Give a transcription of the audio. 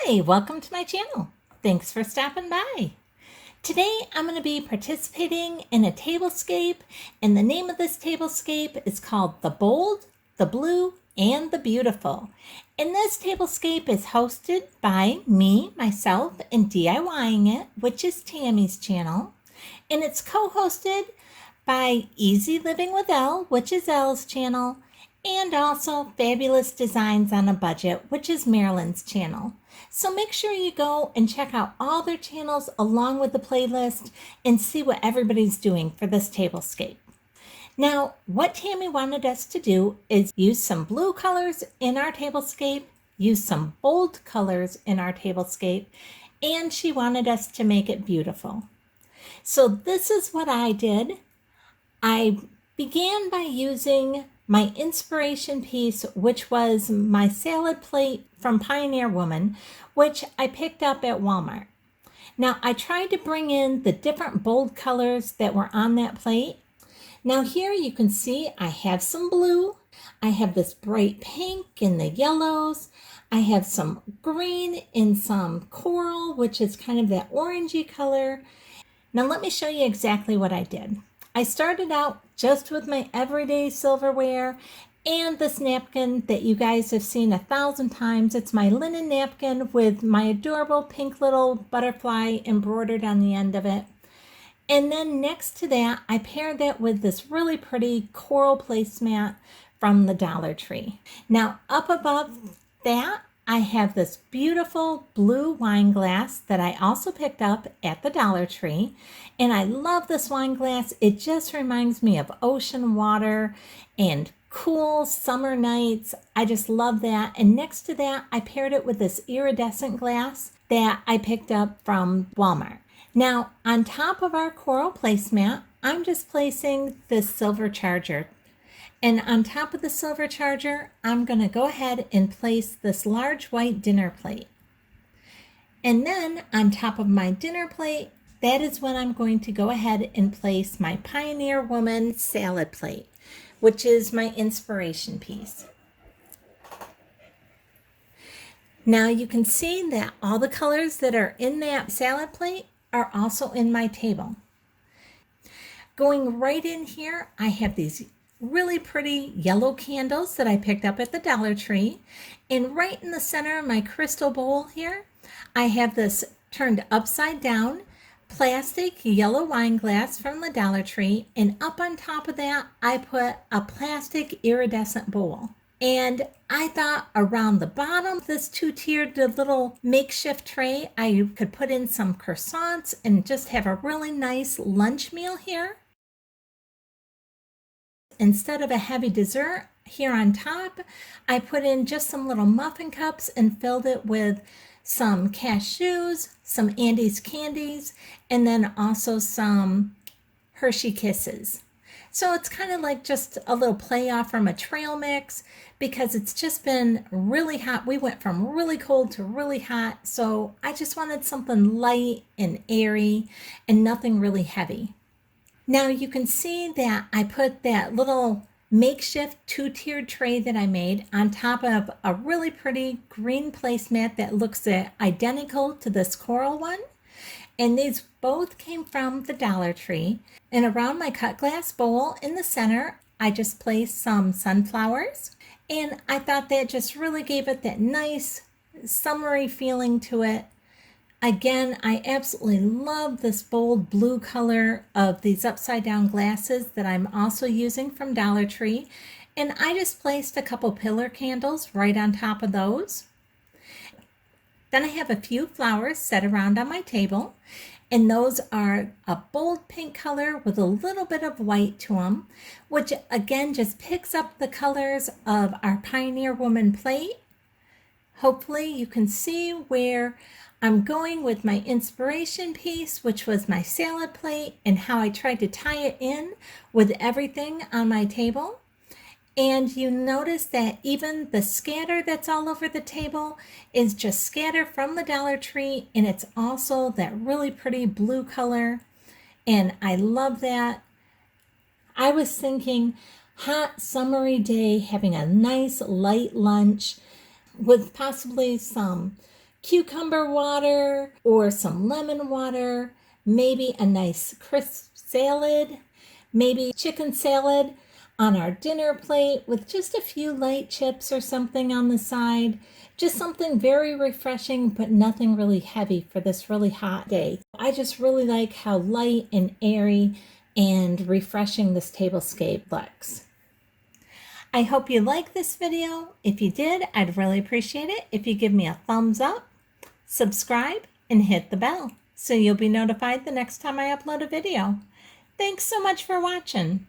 Hi, welcome to my channel. Thanks for stopping by. Today I'm going to be participating in a tablescape, and the name of this tablescape is called The Bold, the Blue, and the Beautiful. And this tablescape is hosted by me, myself, and DIYing It, which is Tammy's channel. And it's co-hosted by Easy Living with Elle, which is Elle's channel, and also Fabulous Designs on a Budget, which is Marilyn's channel. So make sure you go and check out all their channels along with the playlist and see what everybody's doing for this tablescape. Now, what Tammy wanted us to do is use some blue colors in our tablescape, use some bold colors in our tablescape, and she wanted us to make it beautiful. So this is what I did. I began by using my inspiration piece, which was my salad plate from Pioneer Woman, which I picked up at Walmart. Now, I tried to bring in the different bold colors that were on that plate. Now here you can see I have some blue, I have this bright pink and the yellows, I have some green and some coral, which is kind of that orangey color. Now let me show you exactly what I did. I started out just with my everyday silverware and this napkin that you guys have seen 1,000 times. It's my linen napkin with my adorable pink little butterfly embroidered on the end of it. And then next to that, I paired that with this really pretty coral placemat from the Dollar Tree. Now up above that, I have this beautiful blue wine glass that I also picked up at the Dollar Tree. And I love this wine glass. It just reminds me of ocean water and cool summer nights. I just love that. And next to that, I paired it with this iridescent glass that I picked up from Walmart. Now, on top of our coral placemat, I'm just placing this silver charger. And on top of the silver charger, I'm going to go ahead and place this large white dinner plate. And then on top of my dinner plate, that is when I'm going to go ahead and place my Pioneer Woman salad plate, which is my inspiration piece. Now you can see that all the colors that are in that salad plate are also in my table. Going right in here, I have these really pretty yellow candles that I picked up at the Dollar Tree. And right in the center of my crystal bowl here, I have this turned upside down plastic yellow wine glass from the Dollar Tree. And up on top of that, I put a plastic iridescent bowl. And I thought around the bottom, this two-tiered little makeshift tray, I could put in some croissants and just have a really nice lunch meal here. Instead of a heavy dessert here on top, I put in just some little muffin cups and filled it with some cashews, some Andes candies, and then also some Hershey Kisses. So it's kind of like just a little play off from a trail mix because it's just been really hot. We went from really cold to really hot. So I just wanted something light and airy and nothing really heavy. Now you can see that I put that little makeshift two-tiered tray that I made on top of a really pretty green placemat that looks identical to this coral one. And these both came from the Dollar Tree. And around my cut glass bowl in the center, I just placed some sunflowers. And I thought that just really gave it that nice summery feeling to it. Again, I absolutely love this bold blue color of these upside down glasses that I'm also using from Dollar Tree. And I just placed a couple pillar candles right on top of those. Then I have a few flowers set around on my table. And those are a bold pink color with a little bit of white to them, which again just picks up the colors of our Pioneer Woman plate. Hopefully you can see where I'm going with my inspiration piece, which was my salad plate, and how I tried to tie it in with everything on my table. And you notice that even the scatter that's all over the table is just scatter from the Dollar Tree, and it's also that really pretty blue color. And I love that. I was thinking hot summery day, having a nice light lunch with possibly some cucumber water or some lemon water, maybe a nice crisp salad, maybe chicken salad on our dinner plate with just a few light chips or something on the side. Just something very refreshing, but nothing really heavy for this really hot day. I just really like how light and airy and refreshing this tablescape looks. I hope you like this video. If you did, I'd really appreciate it if you give me a thumbs up, subscribe, and hit the bell so you'll be notified the next time I upload a video. Thanks so much for watching.